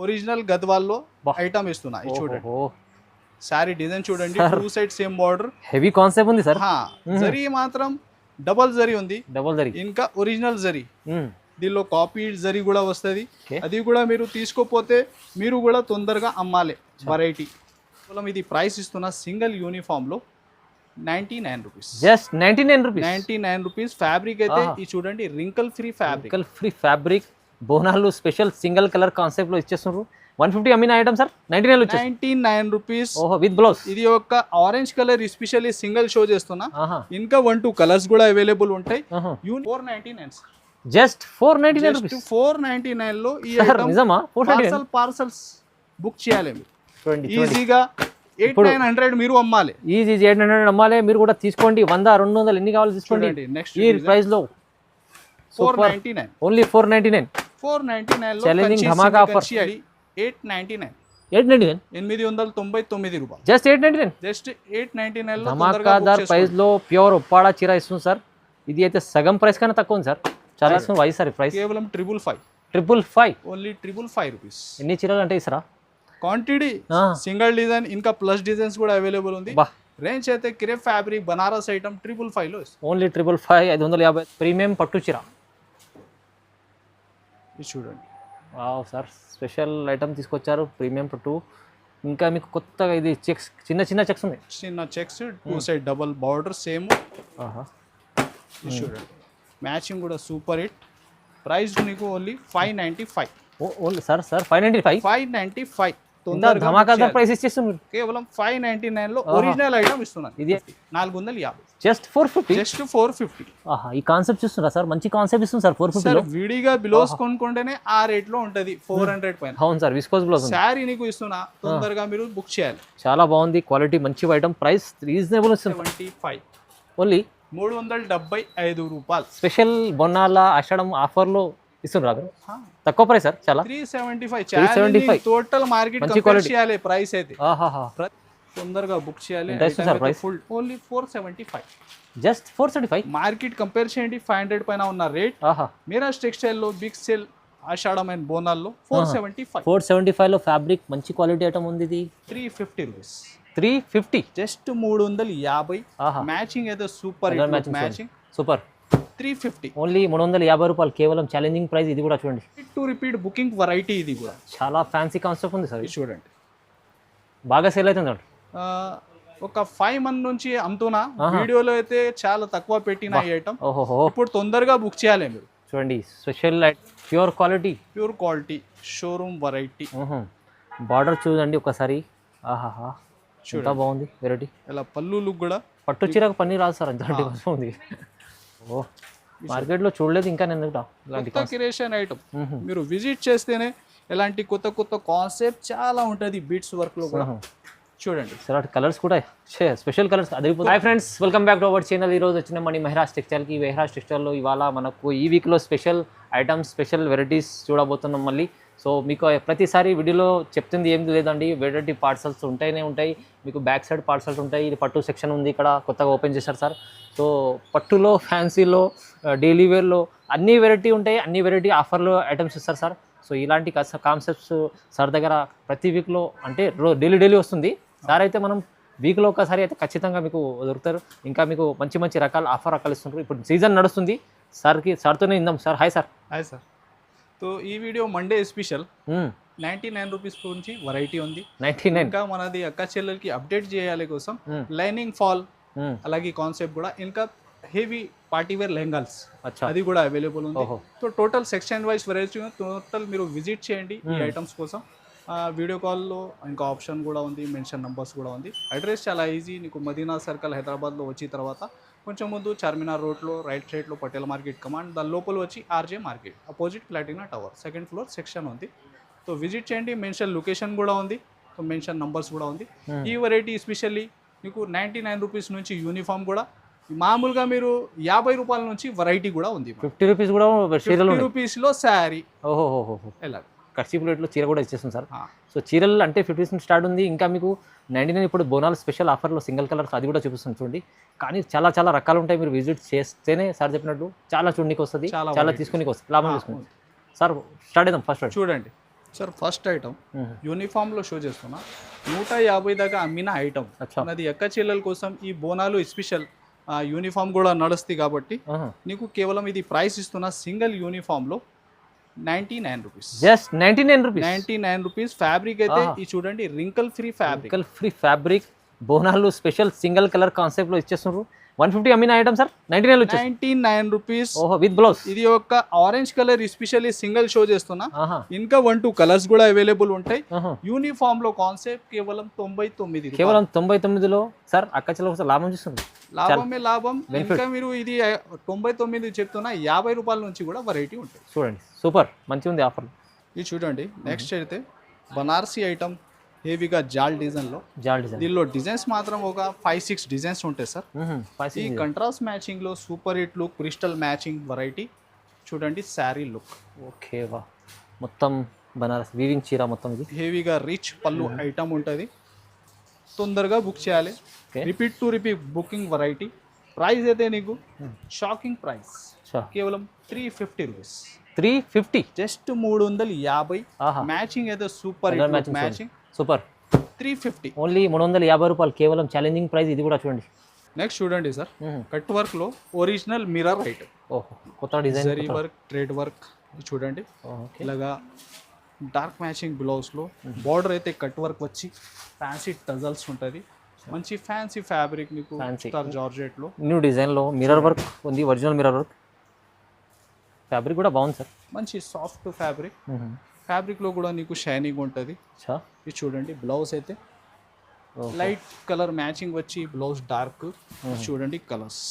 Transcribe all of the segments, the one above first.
Original గద్వాల్లో item ఇస్తున్నా ఇది చూడండి సారీ డిజైన్ చూడండి two side same border heavy concept ఉంది సార్ జరీ మాత్రం డబల్ జరీ ఉంది డబల్ జరీ ఇంకా ఒరిజినల్ జరీ దీనిలో కాపీ జరీ కూడా వస్తుంది అది కూడా మీరు తీసుకోపోతే మీరు కూడా తొందరగా అమ్మాలి వెరైటీ ఇది ప్రైస్ ఇస్తున్న సింగిల్ యూనిఫామ్ లో 99 రూపీస్ జస్ట్ 99 రూపీస్ ఫ్యాబ్రిక్ అయితే ఇది చూడండి wrinkle free fabric Bonalu special single colour concept లో ఇచ్చేస్తున్నారు 150 అమ్మిన item sir 99 rupees with blouse ఇది ఒక orange colour especially single show చేస్తున్నా ఇంకా 1-2 కలర్స్ కూడా అవైలబుల్ ఉంటాయి 499 జస్ట్ 499 రూపీస్ 499 లో ఈ నిజమా పార్సల్స్ బుక్ చేయాలి ఈజీగా 8900 మీరు అమ్మాలి ఈజీ 800 అమ్మాలి మీరు కూడా తీసుకోండి 100 200 ఎన్ని కావాలి తీసుకోండి నెక్స్ట్ ఈ ప్రైస్ లో 499 ఓన్లీ 499 లో ఛాలెంజింగ్ ధమాకా ఆఫర్ 899 899 రూపాయలు జస్ట్ 899 లో ధమాకాదార్ ప్రైస్ లో ప్యూర్ ఉప్పాడ చీర ఇస్తుంది సార్ ఇది అయితే సగం ప్రైస్ కన్నా తక్కువ ఉంది సార్ చాలా ఇస్తుంది వై సార్ ప్రైస్ కేవలం 555 ఓన్లీ 555 రూపీస్ ఎన్ని చీరలు అంటే ఇస్తారా క్వాంటిటీ సింగిల్ డిజైన్ ఇంకా ప్లస్ డిజైన్స్ కూడా అవైలబుల్ ఉంది రేంజ్ అయితే క్రేప్ ఫ్యాబ్రిక్ బనారస్ ఐటమ్ 555 లో ఓన్లీ 555 550 ప్రీమియం పట్టు చీర ఇది చూడండి వావ్ సార్ స్పెషల్ ఐటమ్ తీసుకొచ్చారు ప్రీమియం పట్టు ఇంకా మీకు కొత్తగా ఇది చెక్స్ చిన్న చెక్స్ ఉన్నాయి చిన్న checks two side double border same చూడండి మ్యాచింగ్ కూడా సూపర్ హిట్ ప్రైస్ నీకు ఓన్లీ 595 ఓన్లీ సార్ 595 ధమాకాదార్ ప్రైస్ ఇచ్చేస్తున్నారు కేవలం 599 లో ఒరిజినల్ ఐటమ్ ఇస్తున్నారు ఇది 450 జస్ట్ 450 ఈ కాన్సెప్ట్ చూస్తున్నారా సార్ మంచి కాన్సెప్ట్ ఇస్తుంది సార్ 450 లో విడిగా బిలోస్ కొనుక్కుంటేనే ఆ రేట్ లో ఉంటది 400 పైన అవును సార్ విస్కోస్ బ్లౌజ్ సారీ నీకు ఇస్తున్నా తొందరగా మీరు బుక్ చేయాలి చాలా బాగుంది క్వాలిటీ మంచి ఐటమ్ ప్రైస్ రీజనబుల్ ఇస్తుంది 75 ఓన్లీ 375 రూపాయలు స్పెషల్ బొన్నాల ఆషాఢం ఆఫర్ లో ఇస్తున్నారు తక్కువ ప్రైస్ సార్ చాలా 375 టోటల్ మార్కెట్ కంపేర్ చేయాలి ప్రైస్ అయితే తొందరగా బుక్ చేయాలి sir price only 475 just 475 market compare చేయండి 500 పైన ఉన్న రేట్ మీరాజ్ టెక్స్టైల్ లో బిగ్ సేల్ ఆషాఢం అండ్ బోనాల్లో 475 లో ఫ్యాబ్రిక్ మంచి క్వాలిటీ ఐటమ్ ఉంది ఇది 350 రూపీస్ 350 జస్ట్ 350 మ్యాచింగ్ అయితే సూపర్ మ్యాచింగ్ సూపర్ 350 ఓన్లీ 350 రూపాయలు కేవలం ఛాలెంజింగ్ ప్రైస్ ఇది కూడా చూడండి టు రిపీట్ బుకింగ్ వెరైటీ ఇది కూడా చాలా ఫ్యాన్సీ కాన్సెప్ట్ ఉంది సార్ చూడండి బాగా సేల్ అవుతుంది ఒక 5 మంత్ నుంచి అమ్ముతున్నా వీడియోలో అయితే చాలా తక్కువ పెట్టిన ఈ ఐటమ్ ఇప్పుడు తొందరగా బుక్ చేయాలి మీరు చూడండి special pure quality showroom variety border చూడండి ఒకసారి ఎంత బాగుంది వెరైటీ ఇలా పళ్ళు లుక్ కూడా పట్టు చీరకు పన్నీర్ రాదు సార్ అంత ఉంది మార్కెట్లో చూడలేదు ఇంకా నేను క్రియేషన్ ఐటమ్ మీరు విజిట్ చేస్తేనే ఇలాంటి కొత్త కాన్సెప్ట్ చాలా ఉంటుంది బీట్స్ వర్క్ లో కూడా చూడండి సార్ కలర్స్ కూడా స్పెషల్ కలర్స్ అదిరిపోతాయి hi friends welcome back to our channel ఈ రోజు వచ్చిన మన మెహరాజ్ టెక్స్టైల్కి మెహరాజ్ టెక్స్టైల్లో ఇవాళ మనకు ఈ వీక్లో స్పెషల్ ఐటమ్స్ స్పెషల్ వెరైటీస్ చూడబోతున్నాం మళ్ళీ సో మీకు ప్రతిసారి వీడియోలో చెప్తుంది ఏం లేదండి వెరైటీ పార్సల్స్ ఉంటాయి మీకు బ్యాక్ సైడ్ పార్సల్స్ ఉంటాయి ఇది పట్టు సెక్షన్ ఉంది ఇక్కడ కొత్తగా ఓపెన్ చేశారు సార్ సో పట్టులో ఫ్యాన్సీలో డైలీ వేర్లో అన్ని వెరైటీ ఉంటాయి అన్ని వెరైటీ ఆఫర్లో ఐటమ్స్ ఇస్తారు సార్ సో ఇలాంటి కాన్సెప్ట్స్ సార్ దగ్గర ప్రతి వీక్లో అంటే డైలీ వస్తుంది సార్ అయితే మనం వీక్లో ఒకసారి అయితే ఖచ్చితంగా మీకు దొరుకుతారు ఇంకా మీకు మంచి రకాల ఆఫర్ రకాలు ఇస్తుంటారు ఇప్పుడు సీజన్ నడుస్తుంది సార్తోనే ఇందాం సార్ హాయ్ సార్ సో ఈ వీడియో మండే స్పెషల్ 99 రూపీస్ నుంచి వెరైటీ ఉంది 99 ఇంకా మనది అక్క చెల్లెలకి అప్డేట్ చేయాలి కోసం లైనింగ్ ఫాల్ అలాగే కాన్సెప్ట్ కూడా ఇంకా హెవీ పార్టీ వేర్ లెహంగాస్ అది కూడా అవైలబుల్ ఉంది so total section wise variety total మీరు విజిట్ చేయండి ఈ ఐటమ్స్ కోసం వీడియో కాల్లో ఇంకా ఆప్షన్ కూడా ఉంది మెన్షన్ నంబర్స్ కూడా ఉంది అడ్రస్ చాలా ఈజీ నీకు మదీనా సర్కిల్ హైదరాబాద్లో వచ్చిన తర్వాత కొంచెం ముందు చార్మినార్ రోడ్లో రైట్ సైడ్లో పటేల్ మార్కెట్ కమాండ్ దాని లోపల వచ్చి RJ market opposite Platina tower second floor section ఉంది సో విజిట్ చేయండి మెన్షన్ లొకేషన్ కూడా ఉంది సో మెన్షన్ నంబర్స్ కూడా ఉంది ఈ వెరైటీ ఎస్పెషల్లీ మీకు 99 రూపీస్ నుంచి యూనిఫామ్ కూడా మామూలుగా మీరు 50 రూపాయల నుంచి వెరైటీ కూడా ఉంది 50 రూపీస్ కూడా 50 రూపీస్లో శారీ ఎలా కర్చీ ప్లేట్లో చీర కూడా ఇచ్చేస్తుంది సార్ సో చీరలు అంటే 50 నుంచి స్టార్ట్ ఉంది ఇంకా మీకు 99 ఇప్పుడు బోనాలు స్పెషల్ ఆఫర్లో సింగిల్ కలర్స్ అది కూడా చూపిస్తుంది చూడండి కానీ చాలా రకాలు ఉంటాయి మీరు విజిట్ చేస్తేనే సార్ చెప్పినట్టు చాలా చూడడానికి వస్తుంది చాలా తీసుకుని వస్తుంది లాభం తీసుకుంటుంది సార్ స్టార్ట్ చేద్దాం ఫస్ట్ చూడండి సార్ ఫస్ట్ ఐటమ్ యూనిఫామ్లో షో చేస్తున్నా 150 దాకా అమ్మిన ఐటమ్ అది ఎక్క చెల్లెల కోసం ఈ బోనాలు స్పెషల్ యూనిఫామ్ కూడా నడుస్తుంది కాబట్టి నీకు కేవలం ఇది ప్రైస్ ఇస్తున్నా సింగిల్ యూనిఫామ్లో 99 rupees. Just 99 rupees. 99 rupees. Fabric అయితే ఈ చూడండి wrinkle free fabric Bonalu special single colour concept లో ఇచ్చేస్తున్నారు. 150 అమ్మిన ఐటమ్ సార్ 99 రూపీస్. ఓహో విత్ బ్లౌజ్. ఇది ఒక orange colour especially single show చేస్తున్నా. ఇంకా 1-2 కలర్స్ కూడా అవైలబుల్ ఉంటాయి. యూనిఫామ్ లో కాన్సెప్ట్ కేవలం 99. కేవలం 99లో సార్ అక్కచలో లాభం చూస్తుంది. లాభమే లాభం. ఇంకా మీరు ఇది 99 చెప్తున్నా 50 రూపాయల నుంచి కూడా వెరైటీ ఉంటాయి. చూడండి సూపర్ మంచి ఉంది ఆఫర్. ఇది చూడండి నెక్స్ట్ అయితే బనారసి ఐటమ్ హెవీగా జాల్ డిజైన్లో. దీనిలో డిజైన్స్ మాత్రం ఒక 5-6 డిజైన్స్ ఉంటాయి సార్. ఈ కంట్రాస్ట్ మ్యాచింగ్లో super hit look crystal matching variety చూడండి. శారీ లుక్ ఓకే వా మొత్తం బనారస్ వీవింగ్ చీర మొత్తం ఇది హెవీగా రిచ్ పళ్ళు ఐటమ్ ఉంటుంది. తొందరగా బుక్ చేయాలి. Repeat booking variety. ప్రైస్ అయితే నీకు షాకింగ్ ప్రైస్ కేవలం 350 రూపీస్. 350 జస్ట్ 350. మ్యాచింగ్ అయితే super hit matching super. 350 only 350 రూపాయలు కేవలం. ఛాలెంజింగ్ ప్రైస్ ఇది కూడా చూడండి. నెక్స్ట్ చూడండి సార్ కట్ వర్క్ లో ఒరిజినల్ మిర్రర్ ఐటమ్. ఓహో కొత్త design zari work thread work చూడండి. ఇలాగా డార్క్ మ్యాచింగ్ బ్లౌజ్ లో బార్డర్ అయితే కట్ వర్క్ వచ్చి ఫ్యాన్సీ టజల్స్ ఉంటుంది. మంచి ఫ్యాన్సీ ఫ్యాబ్రిక్ మీకు స్టార్ జార్జెట్ లో న్యూ డిజైన్ లో మిర్రర్ వర్క్ ఉంది. Original mirror work. ఫ్యాబ్రిక్ కూడా బాగుంది సార్. మంచి సాఫ్ట్ ఫ్యాబ్రిక్. ఫ్యాబ్రిక్ లో కూడా నీకు షైనింగ్ ఉంటుంది. ఇది చూడండి బ్లౌజ్ అయితే లైట్ కలర్ మ్యాచింగ్ వచ్చి బ్లౌజ్ డార్క్. చూడండి కలర్స్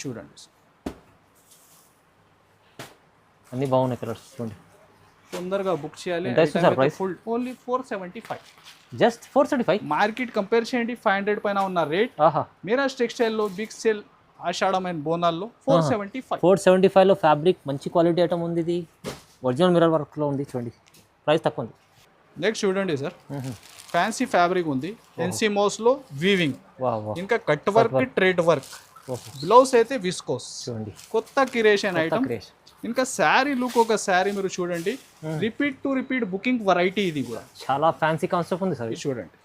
చూడండి అన్ని బాగున్నాయి కలర్స్ చూడండి. తొందరగా బుక్ చేయాలి. Full only 475. Just 475. Market compare చేయండి 500 పైన ఉన్న రేట్. మీరాజ్ టెక్స్టైల్లో బిగ్ సేల్ ఆషాఢమైన బోనాల్లో 475లో ఫ్యాబ్రిక్ మంచి క్వాలిటీ ఐటమ్ ఉంది. ఇది ఒరిజినల్ మిర్రర్ వర్క్లో ఉంది చూడండి. ప్రైస్ తక్కువ ఉంది. నెక్స్ట్ చూడండి సార్ ఫ్యాన్సీ ఫ్యాబ్రిక్ ఉంది. ఎన్సీమోస్లో వీవింగ్ ఇంకా cut work thread work. Blouse అయితే విస్కోస్ చూడండి. కొత్త క్రియేషన్ ఐటమ్. ఇంకా శారీ లుక్ ఒక శారీ మీరు చూడండి. Repeat booking variety. ఇది కూడా చాలా ఫ్యాన్సీ కాన్సెప్ట్ ఉంది సార్. చూడండి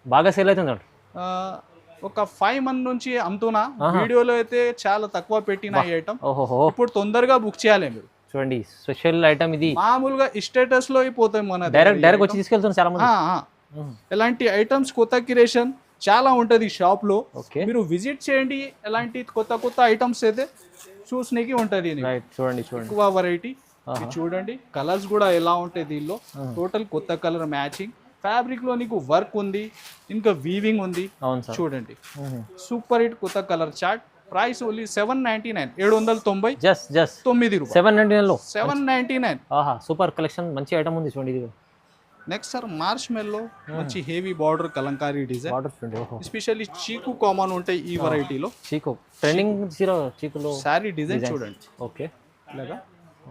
బాగా సేల్ అవుతుంది. ఒక 5 మంత్ నుంచి అమ్ముతున్నా. వీడియోలో అయితే చాలా తక్కువ పెట్టిన ఈ ఐటమ్. ఇప్పుడు తొందరగా బుక్ చేయాలి మీరు. చూడండి స్పెషల్ ఐటమ్ ఇది. మామూలుగా స్టేటస్ లో అయిపోతాయి మన డైరెక్ట్ వచ్చి తీసుకెళ్తున్నారు చాలా మంది. ఎలాంటి ఐటమ్స్ కొత్త క్రియేషన్ చాలా ఉంటది షాప్ లో. మీరు విజిట్ చేయండి. ఎలాంటి కొత్త ఐటమ్స్ అయితే చూసనికి ఉంటది. చూడండి ఎక్కువ వెరైటీ. చూడండి కలర్స్ కూడా ఎలా ఉంటాయి దీనిలో. టోటల్ కొత్త కలర్ మ్యాచింగ్. ఫ్యాబ్రిక్ లో నీకు వర్క్ ఉంది. ఇంకా వీవింగ్ ఉంది. చూడండి సూపర్ హిట్ కొత్త colour chart. Price only 799. 790. Just 9 రూపాయలు. 799. సూపర్ కలెక్షన్ మంచి ఐటమ్ ఉంది చూడండి. నెక్స్ట్ సార్ మార్చ్ మెల్లో మంచి heavy border Kalamkari design. Especially చీకు కామన్ ఉంటాయి ఈ వెరైటీలో. చీకు ట్రెండింగ్ చీకులో శారీ డిజైన్ చూడండి. ఓకే ఇలాగా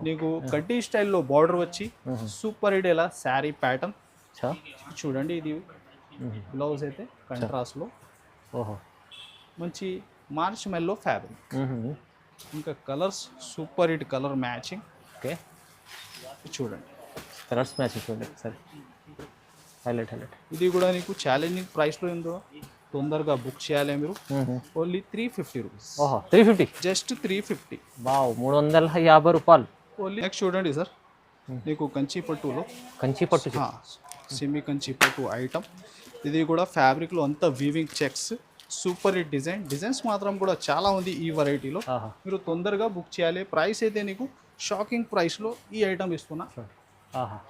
నీకు కడ్డీ స్టైల్లో బార్డర్ వచ్చి సూపర్ హిట్ ఇలా శారీ ప్యాటర్న్ చూడండి. ఇది బ్లౌజ్ అయితే కంట్రాస్ట్ లో. మంచి మార్చ్ మెల్లో ఫ్యాబ్రిక్. ఇంకా colours super hit colour matching. Okay చూడండి కలర్స్ మ్యాచింగ్ చూడండి సరే. హైలైట్ ఇది కూడా నీకు ఛాలెంజింగ్ ప్రైస్ లో ఉందో. తొందరగా బుక్ చేయాలి మీరు. Only 350 rupees. 350. జస్ట్ 350. వావ్ 350 రూపాయలు ఓన్లీ. నెక్స్ట్ చూడండి సార్ నీకు కంచి పట్టులో సెమీ కంచి పట్టు ఐటమ్. ఇది కూడా ఫ్యాబ్రిక్లో అంతా weaving checks. Super hit designs మాత్రం కూడా చాలా ఉంది ఈ వెరైటీలో. మీరు తొందరగా బుక్ చేయాలి. ప్రైస్ అయితే నీకు షాకింగ్ ప్రైస్లో ఈ ఐటమ్ ఇస్తున్నా.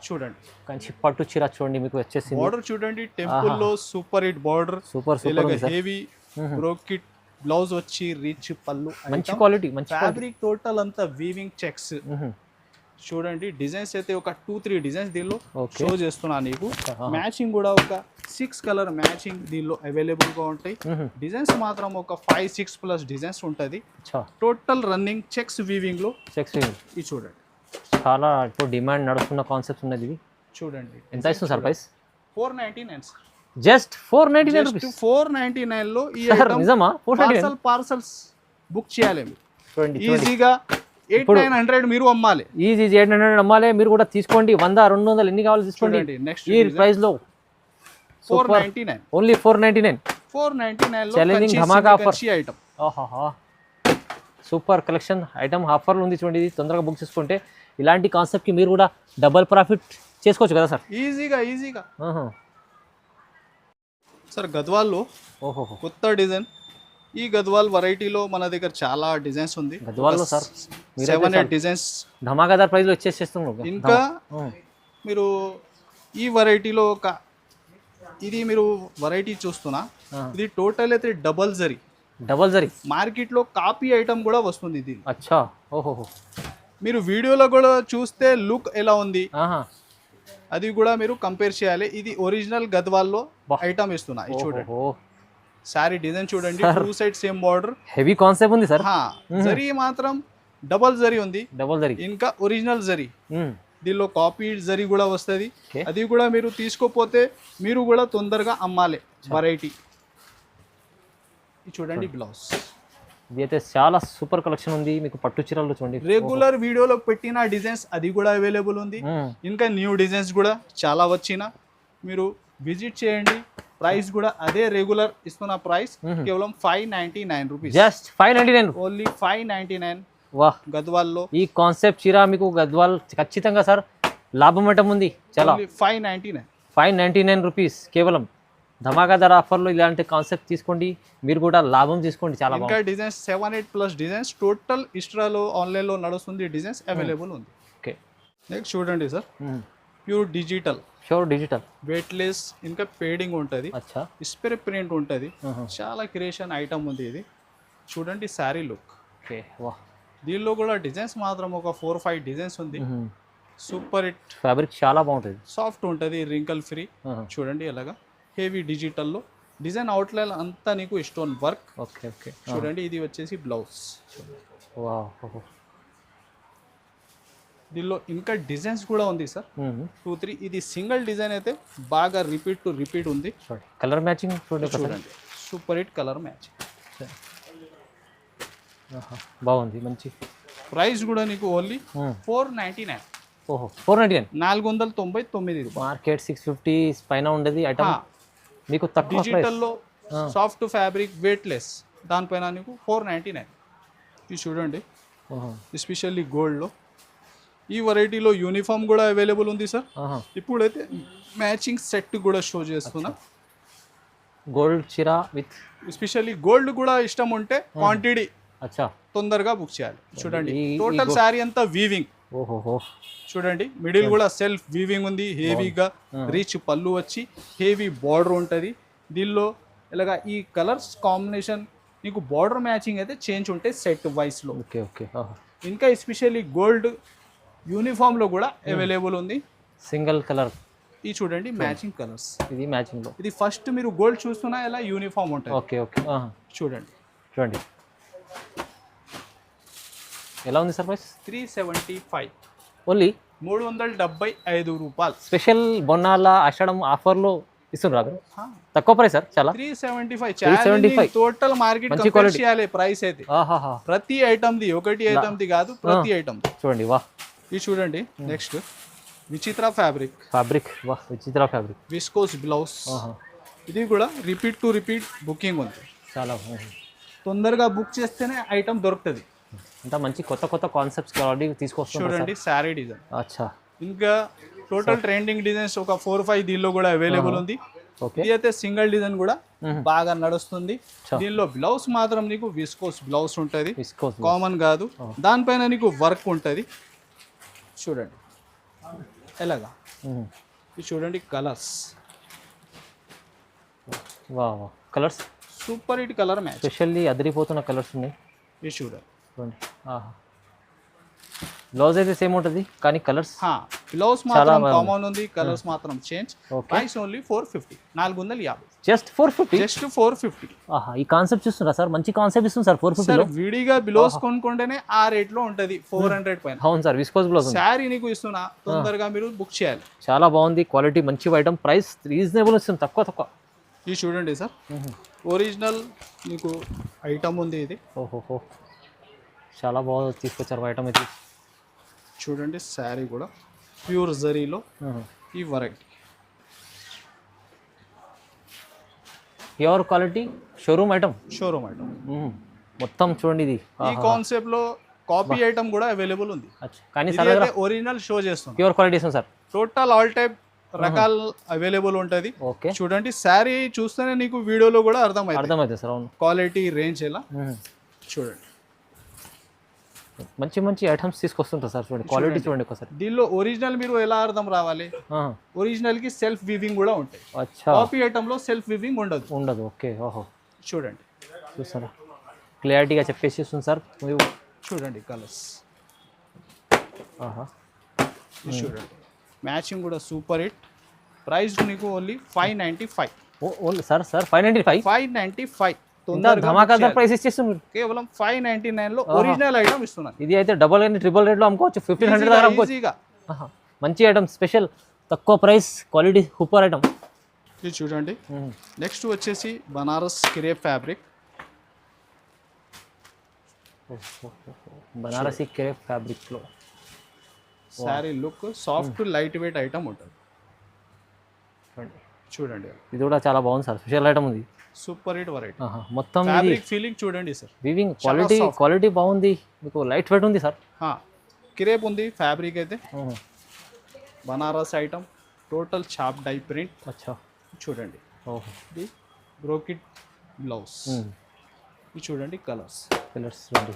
చూడండి కంచి పట్టు చీర చూడండి మీకు వచ్చేసి. బార్డర్ చూడండి టెంపుల్లో super hit border. Super heavy బ్రోకిట్ blouse వచ్చి రిచ్ పళ్ళు. మంచి క్వాలిటీ ఫ్యాబ్రిక్ టోటల్ అంతా వీవింగ్ చెక్స్. చూడండి డిజైన్స్ అయితే ఒక 2-3 డిజైన్స్ దీనిలో షో చేస్తున్నా నీకు. మ్యాచింగ్ కూడా ఒక 6 కలర్ మ్యాచింగ్ దీనిలో అవైలబుల్ గా ఉంటాయి. డిజైన్స్ మాత్రం ఒక 5-6 ప్లస్ డిజైన్స్ ఉంటుంది. టోటల్ రన్నింగ్ చెక్స్ వీవింగ్ లో. ఇది చూడండి చాలా ఇప్పుడు డిమాండ్ నడుస్తున్న కాన్సెప్ట్స్ ఉన్నది. ఇది చూడండి ఎంత ఇస్తుంది సార్ ప్రైస్? 499. Just 499 rupees. 499 లో ఈ నిజమా? పార్సల్స్ బుక్ చేయాలి ఈజీగా. 8,900 మీరు అమ్మాలి. ఈజీ 800 అమ్మాలి. మీరు కూడా తీసుకోండి. 100 200 ఎన్ని కావాలో తీసుకోండి. నెక్స్ట్ ఈ ప్రైస్ లో 499 ఓన్లీ 499. 499 లో ఛాలెంజింగ్ ధమాకా ఆఫర్ ఐటమ్. ఆహాహా సూపర్ కలెక్షన్ ఐటమ్ ఆఫర్లు ఉంది చూడండి. ఇది తొందరగా బుక్ చేసుకుంటే ఇలాంటి కాన్సెప్ట్కి మీరు కూడా డబల్ ప్రాఫిట్ చేసుకోవచ్చు కదా సార్? ఈజీగా సార్ గద్వాల్లో ఓహో కొత్త డిజైన్. ఈ గద్వాల్ వెరైటీలో మన దగ్గర చాలా డిజైన్స్ ఉంది. గద్వాల్లో సార్ 7-8 డిజైన్స్ ధమాకాదార్ ప్రైస్లో వచ్చేసేస్తున్నాం. ఇంకా మీరు ఈ వెరైటీలో ఇది మీరు వెరైటీ చూస్తున్నా, ఇది టోటల్ అయితే డబల్ జరీ మార్కెట్లో కాపీ ఐటమ్ కూడా వస్తుంది ఇది. అచ్చా ఓహో మీరు వీడియోలో కూడా చూస్తే లుక్ ఎలా ఉంది అది కూడా మీరు కంపేర్ చేయాలి. ఇది ఒరిజినల్ గద్వాల్లో ఐటమ్ ఇస్తున్నా. ఇది చూడండి, సారీ డిజైన్ చూడండి, 2 side same border, heavy concept ఉంది సార్. జరీ మాత్రం డబల్ జరీ ఉంది, ఇంకా ఒరిజినల్ జరీ. దీనిలో కాపీ జరీ కూడా వస్తుంది. అది కూడా మీరు తీసుకోపోతే మీరు కూడా తొందరగా అమ్మాలి వెరైటీ. చూడండి బ్లౌజ్, ఇది అయితే చాలా సూపర్ కలెక్షన్ ఉంది. మీకు పట్టు చీరలు చూడండి, రెగ్యులర్ వీడియోలో పెట్టిన డిజైన్స్ అది కూడా అవైలబుల్ ఉంది. ఇంకా న్యూ డిజైన్స్ కూడా చాలా వచ్చిన మీరు విజిట్ చేయండి. ప్రైస్ కూడా అదే రెగ్యులర్ ఇస్తున్న ప్రైస్, కేవలం 599 రూపీస్. Just 599, only 599. వాహ్, గద్వాల్లో ఈ కాన్సెప్ట్ చీర మీకు గద్వాల్ ఖచ్చితంగా సార్ లాభం మటం ఉంది. చాలా 599 రూపీస్ కేవలం. ధమాకాదార్ ఆఫర్లో ఇలాంటి కాన్సెప్ట్ తీసుకోండి, మీరు కూడా లాభం తీసుకోండి. చాలా ఇంకా డిజైన్స్ 7-8 ప్లస్ డిజైన్స్ టోటల్ ఇస్ట్రాలో ఆన్లైన్లో నడుస్తుంది. డిజైన్స్ అవైలబుల్ ఉంది. ఓకే, నెక్స్ట్ చూడండి సార్, ప్యూర్ డిజిటల్, వెయిట్లెస్, ఇంకా పేడింగ్ ఉంటుంది, స్ప్రే ప్రింట్ ఉంటుంది. చాలా క్రియేషన్ ఐటమ్ ఉంది ఇది. చూడండి శారీ లుక్. ఓకే, వాహ్, దీనిలో కూడా డిజైన్స్ మాత్రం ఒక 4-5 డిజైన్స్ ఉంది. సూపర్ హిట్ ఫ్యాబ్రిక్ చాలా బాగుంటుంది, సాఫ్ట్ ఉంటుంది, రింకల్ ఫ్రీ. చూడండి ఎలాగా హెవీ డిజిటల్లో డిజైన్ అవుట్లైన్ అంతా నీకు స్టోన్ వర్క్. ఓకే ఓకే, చూడండి ఇది వచ్చేసి బ్లౌజ్. దీనిలో ఇంకా డిజైన్స్ కూడా ఉంది సార్, 2-3. ఇది సింగిల్ డిజైన్ అయితే బాగా రిపీట్ ఉంది. కలర్ మ్యాచింగ్ చూడండి, సూపర్ హిట్ కలర్ మ్యాచ్. బాగుంది, మంచి ప్రైస్ కూడా నీకు ఓన్లీ 499. ఓహో, 499, 499. మార్కెట్ 650 పైన ఉండేది ఐటమ్ మీకు తక్కువ. డిజిటల్లో సాఫ్ట్ ఫ్యాబ్రిక్, వెయిట్లెస్, దానిపైన నీకు 499. ఇది చూడండి, ఎస్పెషల్లీ గోల్డ్లో. ఈ వెరైటీలో యూనిఫామ్ కూడా అవైలబుల్ ఉంది సార్. ఇప్పుడైతే మ్యాచింగ్ సెట్ కూడా షో చేస్తున్నా. గోల్డ్ చీర విత్ ఎస్పెషల్లీ గోల్డ్ కూడా ఇష్టం ఉంటే క్వాంటిటీ తొందరగా బుక్ చేయాలి. చూడండి టోటల్ శారీ అంతా వీవింగ్. ఓహో, చూడండి మిడిల్ కూడా సెల్ఫ్ వీవింగ్ ఉంది. హెవీగా రిచ్ పళ్ళు వచ్చి హెవీ బార్డర్ ఉంటుంది. దీనిలో ఇలాగా ఈ కలర్స్ కాంబినేషన్ నీకు బార్డర్ మ్యాచింగ్ అయితే చేంజ్ ఉంటాయి సెట్ వైస్లో. ఓకే ఓకే, ఇంకా ఎస్పెషల్లీ గోల్డ్ యూనిఫామ్లో కూడా అవైలబుల్ ఉంది. Single colour. ఇది చూడండి మ్యాచింగ్ కలర్స్. ఇది మ్యాచింగ్లో, ఇది ఫస్ట్ మీరు గోల్డ్ చూస్తున్నా ఇలా యూనిఫామ్ ఉంటుంది. ఓకే ఓకే, చూడండి ఎలా ఉంది సార్ ప్రైస్? 375, ఓన్లీ 375 రూపాయలు. స్పెషల్ బొన్నాల ఆషాఢం ఆఫర్లో ఇస్తున్నారు, తక్కువ ప్రైస్ సార్. చాలా 375 టోటల్ మార్కెట్ కంపేర్ చేయాలి ప్రైస్ అయితే. ప్రతి ఐటమ్ ది, ఒకటి ఐటమ్ ది కాదు, ప్రతి ఐటమ్ చూడండి. వాహ్, ఇది చూడండి. నెక్స్ట్ విచిత్ర ఫ్యాబ్రిక్, వాహ్, విచిత్ర ఫ్యాబ్రిక్, విస్కోస్ బ్లౌజ్. ఇది కూడా రిపీట్ బుకింగ్ ఉంది. చాలా తొందరగా బుక్ చేస్తేనే ఐటమ్ దొరుకుతుంది. అంత మంచి కొత్త కాన్సెప్ట్స్ ఆల్రెడీ తీసుకొస్తున్నారు. చూడండి శారీ డిజైన్. అచ్చా, ఇంకా టోటల్ ట్రెండింగ్ డిజైన్స్ ఒక 4-5 దీనిలో కూడా అవైలబుల్ ఉంది. ఇది అయితే సింగిల్ డిజైన్ కూడా బాగా నడుస్తుంది. దీనిలో బ్లౌజ్ మాత్రం నీకు విస్కోస్ బ్లౌజ్ ఉంటుంది, కామన్ కాదు. దానిపైన నీకు వర్క్ ఉంటుంది. చూడండి ఎలాగా. ఇది చూడండి colours. Wow, colours super hit colour match. Specially అదిరిపోతున్న కలర్స్ ఉన్నాయి. ఇది చూడండి. బ్లౌజ్ అయితే సేమ్ ఉంటుంది కానీ కలర్స్, బ్లౌజ్ మాత్రం కామన్ ఉంది, కలర్స్ మాత్రం change. Price only 450, 450. Just 450, just 450. ఈ కాన్సెప్ట్ చూస్తున్నారా సార్? మంచి కాన్సెప్ట్ ఇస్తుంది సార్. 450 విడిగా బ్లౌజ్ కొనుక్కుంటేనే ఆ రేట్ లో ఉంటది, 400 పైన. అవును సార్, విస్కోస్ బ్లౌజ్. శారీ నీకు ఇస్తున్నా, తొందరగా మీరు బుక్ చేయాలి. చాలా బాగుంది, క్వాలిటీ మంచి ఐటమ్, ప్రైస్ రీజనబుల్ ఇస్తుంది, తక్కువ. ఇది చూడండి సార్, ఒరిజినల్ నీకు ఐటమ్ ఉంది ఇది. ఓహో, చాలా బాగా తీసుకొచ్చారు ఐటమ్ అయితే. చూడండి శారీ కూడా ప్యూర్ జరీలో ఈ variety. Pure quality showroom item. Showroom item మొత్తం చూడండి ఇది. ఈ కాన్సెప్ట్ లో కాపీ ఐటమ్ కూడా అవైలబుల్ ఉంది. కానీ ఒరిజినల్ షో చేస్తుంది. ప్యూర్ క్వాలిటీ ఇస్తుంది సార్. టోటల్ ఆల్ టైప్ రకాల అవైలబుల్ ఉంటుంది. ఓకే చూడండి శారీ చూస్తేనే నీకు వీడియోలో కూడా అర్థమైతే సార్. అవును క్వాలిటీ రేంజ్ ఎలా చూడండి. మంచి మంచి ఐటమ్స్ తీసుకొస్తుంటారు సార్. చూడండి క్వాలిటీ చూడండి ఒకసారి. దీనిలో ఒరిజినల్ మీరు ఎలా అర్థం రావాలి, ఒరిజినల్ కి సెల్ఫ్ వీవింగ్ కూడా ఉంటాయి. కాపీ ఐటమ్ లో సెల్ఫ్ వీవింగ్ ఉండదు. ఓకే. ఓహో చూడండి చూసారా క్లారిటీగా చెప్పేసి ఇస్తుంది సార్. చూడండి కలర్స్ చూడండి మ్యాచింగ్ కూడా సూపర్ హిట్. ప్రైస్ నీకు ఓన్లీ 595. Only sir 595. ధమాకాదార్ ప్రైస్ ఇచ్చేస్తున్నారు. కేవలం 599 లో ఒరిజినల్ ఐటమ్ ఇస్తున్నారు. ఇది అయితే డబుల్ అండ్ ట్రిపుల్ రేట్ లో అమ్ముకోవచ్చు. 1500 దగ్గర అమ్ముకోవచ్చు. మంచి ఐటమ్, స్పెషల్, తక్కువ ప్రైస్, క్వాలిటీ సూపర్ ఐటమ్. ఇది చూడండి. నెక్స్ట్ వచ్చేసి Banaras crepe fabric. Banarasi crepe fabric లో sari look soft light weight item ఉంటుంది. చూడండి ఇది కూడా చాలా బాగుంది సార్. స్పెషల్ ఐటమ్ ఉంది. Super hit variety. మొత్తం ఫ్యాబ్రిక్ ఫీలింగ్ చూడండి సార్. వీవింగ్ క్వాలిటీ బాగుంది. మీకు లైట్ వెయిట్ ఉంది సార్. క్రేప్ ఉంది ఫ్యాబ్రిక్ అయితే. బనారస్ ఐటమ్ టోటల్ చాప్ డై ప్రింట్. అచ్చా చూడండి. ఇది బ్రోకెట్ బ్లౌజ్. ఇది చూడండి కలర్స్ చూడండి.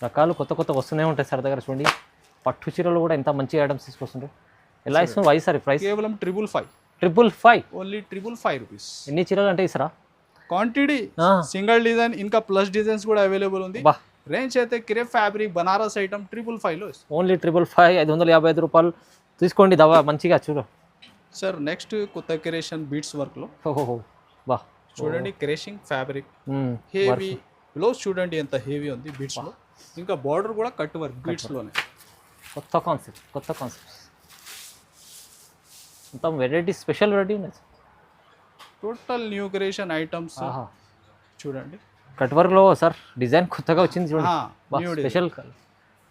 రకాలు కొత్త వస్తూనే ఉంటాయి సార్ దగ్గర. చూడండి పట్టు చీరలు కూడా ఎంత మంచి ఐటమ్స్ తీసుకొస్తుంటారు. ఎలా ఇస్తుంది వై సార్ ప్రైస్? కేవలం 555. 555 ఓన్లీ 555 రూపీస్. ఎన్ని చీరలు అంటే ఇస్తారా? క్వాంటిటీ సింగిల్ డిజైన్ ఇంకా ప్లస్ డిజైన్స్ కూడా అవైలబుల్ ఉంది. రేంజ్ అయితే క్రేప్ ఫ్యాబ్రిక్ బనారస్ ఐటమ్ 555 లో ఓన్లీ 555. 555 రూపాయలు తీసుకోండి. దవా మంచిగా చూడు సార్. నెక్స్ట్ కొత్త క్రియేషన్ బీట్స్ వర్క్ లో బా చూడండి. క్రేషింగ్ ఫ్యాబ్రిక్ హెవీ బ్లౌజ్ చూడండి ఎంత హెవీ ఉంది బీట్స్ లో. ఇంకా బార్డర్ కూడా కట్ వర్క్ బీట్స్ లోనే. కొత్త కాన్సెప్ట్ మొత్తం వెరైటీ, స్పెషల్ వెరైటీ ఉన్నాయి. టోటల్ న్యూ క్రియేషన్ ఐటమ్స్ చూడండి. కట్ వర్క్ లో సార్ డిజైన్ కొత్తగా వచ్చింది చూడండి. స్పెషల్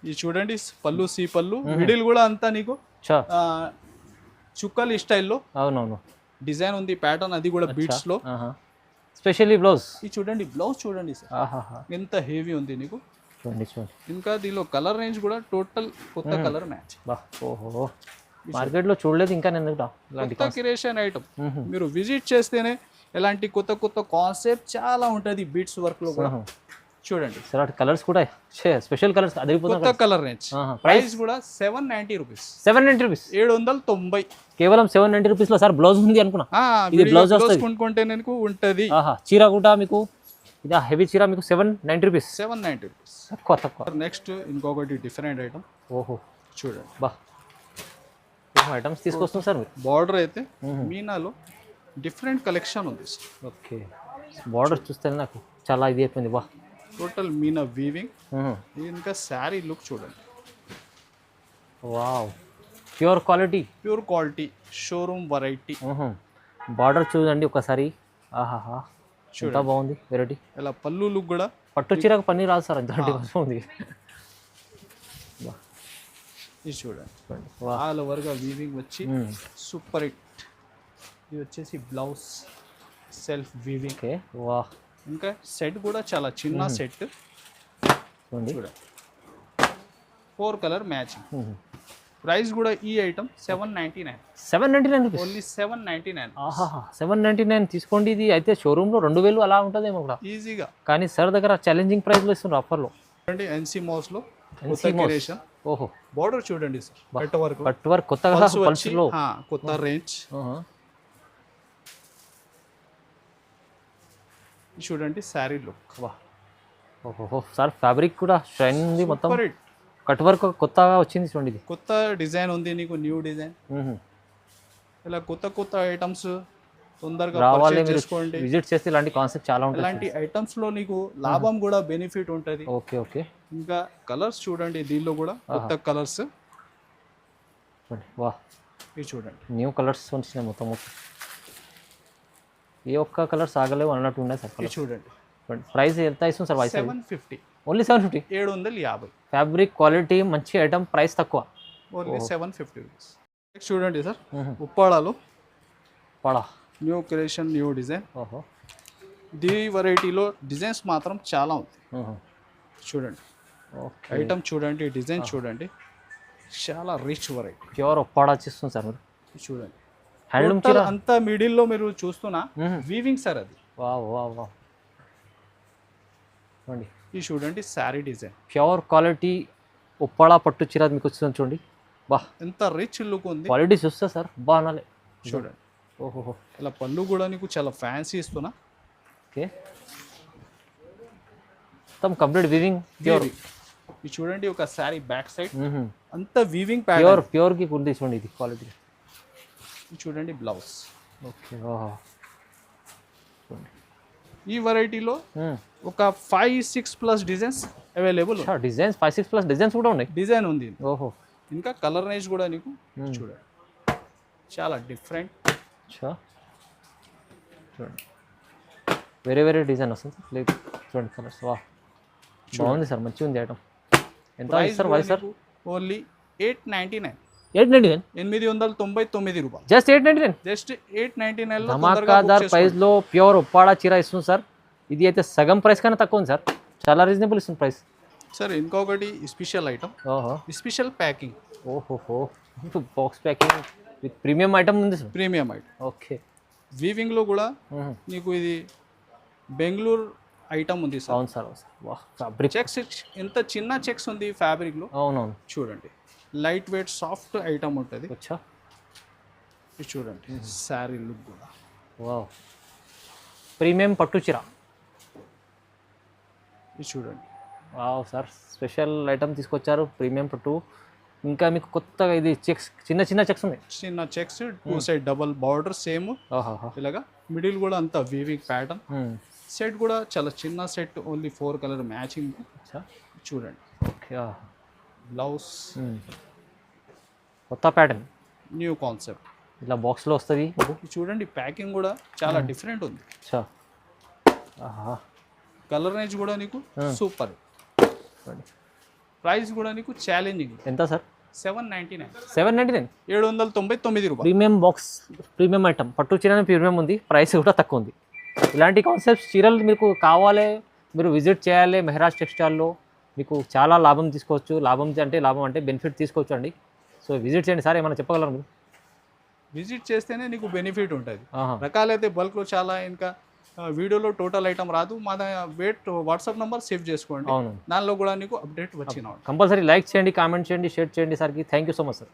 ఇది చూడండి. పళ్ళు సి పళ్ళు మిడిల్ కూడా అంతా నీకు చుక్కల్ స్టైల్లో అవునవును డిజైన్ ఉంది. ప్యాటర్న్ అది కూడా బీట్స్ లో. స్పెషల్లీ బ్లౌజ్ ఇది చూడండి. బ్లౌజ్ చూడండి సార్ ఎంత హెవీ ఉంది నీకు. చూడండి. ఇంకా దీనిలో కలర్ రేంజ్ కూడా టోటల్ కొత్త కలర్ మ్యాచ్. ఓహో మార్కెట్ లో చూడలేదు ఇంకా నేను. కొత్త క్రియేషన్ ఐటమ్ మీరు విజిట్ చేస్తేనే ఇలాంటి కొత్త కాన్సెప్ట్ చాలా ఉంటుంది బీట్స్ వర్క్ లో కూడా. చూడండి సార్ కలర్స్ కూడా స్పెషల్ కలర్స్. కొత్త కలర్ రేంజ్. ప్రైస్ కూడా 790 రూపీస్. 790 రూపీస్. 790 కేవలం 790 రూపీస్ లో సార్. బ్లౌజ్ ఉంది అనుకున్నా. ఇది బ్లౌజ్ కొనుక్కుంటే నీకు ఉంటది. చీర కూడా మీకు ఇది హెవీ చీర మీకు 790 రూపీస్. 790 రూపీస్ తక్కువ. నెక్స్ట్ ఇంకొకటి డిఫరెంట్ ఐటమ్. ఓహో చూడండి. ఐటమ్స్ తీసుకొస్తుంది సార్ మీరు. బార్డర్ అయితే మీనాలో డిఫరెంట్ కలెక్షన్ ఉంది సార్. ఓకే బార్డర్ చూస్తే నాకు చాలా ఇది అయిపోయింది. Total Meena weaving. ఇంకా శారీ లుక్ చూడండి. Wow pure quality showroom variety. Border చూడండి ఒకసారి. ఎంత బాగుంది వెరైటీ. ఇలా పళ్ళు లుక్ కూడా పట్టు చీరకు పని రాదు సార్. అంత ఉంది. ఇది చూడండి. ఆల్ ఓవర్ గా వీవింగ్ వచ్చి సూపర్ హిట్. ఇది వచ్చేసి బ్లౌజ్ సెల్ఫ్ వీవింగ్. ఇంకా సెట్ కూడా చాలా చిన్న సెట్ చూడండి. 4 కలర్ మ్యాచింగ్. ప్రైస్ కూడా ఈ ఐటమ్ 799 రూపీస్. ఓన్లీ 799. 799 తీసుకోండి. ఇది అయితే షోరూమ్ లో 2000 అలా ఉంటుందేమో కూడా ఈజీగా. కానీ సార్ దగ్గర ఛాలెంజింగ్ ప్రైస్ లో ఇస్తున్నారు ఆఫర్ లో. చూడండి ఎన్సీ మౌస్ లో క్రియేషన్. ఓహో బార్డర్ చూడండి సార్. కట్ వర్క్ కొత్తగా పల్స్ లో కొత్త రేంజ్. చూడండి శారీ లుక్. ఓహో సార్ ఫ్యాబ్రిక్ కూడా షైన్ ఉంది. మొత్తం కట్ వర్క్ కొత్తగా వచ్చింది చూడండి. ఇది కొత్త డిజైన్ ఉంది నీకు. New design. ఇలా కొత్త ఐటమ్స్ తొందరగా రావాలి. చేసుకోండి. విజిట్ చేస్తే ఇలాంటి కాన్సెప్ట్ చాలా ఉంటాయి. ఇలాంటి ఐటమ్స్ లో నీకు లాభం కూడా బెనిఫిట్ ఉంటుంది. ఓకే ఇంకా కలర్స్ చూడండి. దీనిలో కూడా కొత్త కలర్స్. ఇది చూడండి న్యూ కలర్స్ వచ్చినాయి మొత్తం. ఏ ఒక్క కలర్స్ ఆగలేవు అన్నట్టు ఉన్నాయి సార్ ఇది చూడండి ప్రైస్ ఎంత ఇస్తుంది సార్ వైస్ 750 ఓన్లీ 750 750 ఫ్యాబ్రిక్ క్వాలిటీ మంచి ఐటమ్ ప్రైస్ తక్కువ ఓన్లీ 750 రూపీస్. నెక్స్ట్ చూడండి సార్ ఉప్పాడలో పడా న్యూ క్రియేషన్ న్యూ డిజైన్. ఓహో ది వెరైటీలో డిజైన్స్ మాత్రం చాలా ఉంది. చూడండి ఐటమ్ చూడండి, డిజైన్ చూడండి, చాలా రిచ్ వెరైటీ. ప్యూర్ ఉప్పాడ వచ్చేస్తుంది సార్ మీరు చూడండి హ్యాండ్లూమ్ Total అంతా మిడిల్లో మీరు చూస్తున్నా వీవింగ్ సార్ అది. వా వా వా చూడండి ఇది చూడండి sari design pure quality Uppada పట్టు చీర మీకు వచ్చింది చూడండి. బా ఎంత రిచ్ లుక్ ఉంది క్వాలిటీ చూస్తా సార్ బా అనాలి. చూడండి ఓహోహో ఇలా పళ్ళు కూడా నీకు చాలా ఫ్యాన్సీ ఇస్తున్నా. ఓకే మొత్తం కంప్లీట్ వీవింగ్ ప్యూర్ ఇది చూడండి ఒక శారీ బ్యాక్ సైడ్ అంతా వీవింగ్ ప్యాటర్న్. ప్యూర్ ప్యూర్కి ఉంది చూడండి ఇది క్వాలిటీ. చూడండి బ్లౌజ్. ఓకే ఓహో ఈ వెరైటీలో ఒక 5-6 plus designs available. Designs 5-6 plus designs కూడా ఉన్నాయి. డిజైన్ ఉంది ఓహో ఇంకా కలర్ రేంజ్ కూడా నీకు చూడండి చాలా డిఫరెంట్. చూడండి వేరే వేరే డిజైన్ వస్తుంది లేదు చూడండి కలర్స్. వా బాగుంది సార్ మంచిగా ఉంది ఐటమ్. ఎంత సార్ వైస్ సార్? ఓన్లీ 899 899 రూపాయలు. జస్ట్ 899 జస్ట్ 899 లో ధమాకాదార్ ప్రైస్లో ప్యూర్ ఉప్పాడ చీర ఇస్తుంది సార్. ఇది అయితే సగం ప్రైస్ కన్నా తక్కువ ఉంది సార్, చాలా రీజనబుల్ ఇస్తుంది ప్రైస్. సార్ ఇంకొకటి స్పెషల్ ఐటమ్, ఓహో స్పెషల్ ప్యాకింగ్. ఓహోహో box packing with premium item ఉంది sir. Premium item. Okay weaving లో కూడా నీకు ఇది బెంగళూరు ఐటమ్ ఉంది సార్. అవును సార్ వా ఫ్యాబ్రిక్ చెక్స్ ఎంత చిన్న చెక్స్ ఉంది ఫ్యాబ్రిక్ లో. అవునవును చూడండి లైట్ వెయిట్ సాఫ్ట్ ఐటమ్ ఉంటుంది. వచ్చా ఇది చూడండి శారీ లుక్ కూడా వా ప్రీమియం పట్టు చీర. ఇది చూడండి వావ్ సార్ స్పెషల్ ఐటమ్ తీసుకొచ్చారు ప్రీమియం పట్టు. ఇంకా మీకు కొత్తగా ఇది చెక్స్ చిన్న చిన్న చెక్స్ ఉన్నాయి. చిన్న checks 2 side double border same ఓహో ఇలాగా మిడిల్ కూడా అంతా వీవింగ్ ప్యాటర్న్. సెట్ కూడా చాలా చిన్న సెట్ ఓన్లీ 4 కలర్ మ్యాచింగ్. చూడండి ఓకే బ్లౌజ్ కొత్త ప్యాటర్న్ న్యూ కాన్సెప్ట్ ఇలా బాక్స్లో వస్తుంది. చూడండి ప్యాకింగ్ కూడా చాలా డిఫరెంట్ ఉంది. కలర్ రేంజ్ కూడా నీకు సూపర్. ప్రైస్ కూడా నీకు ఛాలెంజింగ్. ఎంత సార్? 799 799 రూపాయలు. ప్రీమియం బాక్స్ ప్రీమియం ఐటమ్ పట్టు చీర ప్రీమియం ఉంది, ప్రైస్ కూడా తక్కువ ఉంది. ఇలాంటి కాన్సెప్ట్స్ చీరలు మీకు కావాలి మీరు విజిట్ చేయాలి మెహరాజ్ టెక్స్టైల్లో. మీకు చాలా లాభం తీసుకోవచ్చు. లాభం అంటే బెనిఫిట్ తీసుకోవచ్చు అండి. సో విజిట్ చేయండి సార్. ఏమైనా చెప్పగలరు మీరు? విజిట్ చేస్తేనే నీకు బెనిఫిట్ ఉంటుంది. రకాలైతే బల్క్లో చాలా, ఇంకా వీడియోలో టోటల్ ఐటమ్ రాదు. మా వాట్సాప్ నెంబర్ సేవ్ చేసుకోండి, దానిలో కూడా నీకు అప్డేట్ వచ్చిన కంపల్సరీ లైక్ చేయండి, కామెంట్ చేయండి, షేర్ చేయండి సార్కి. Thank you so much sir.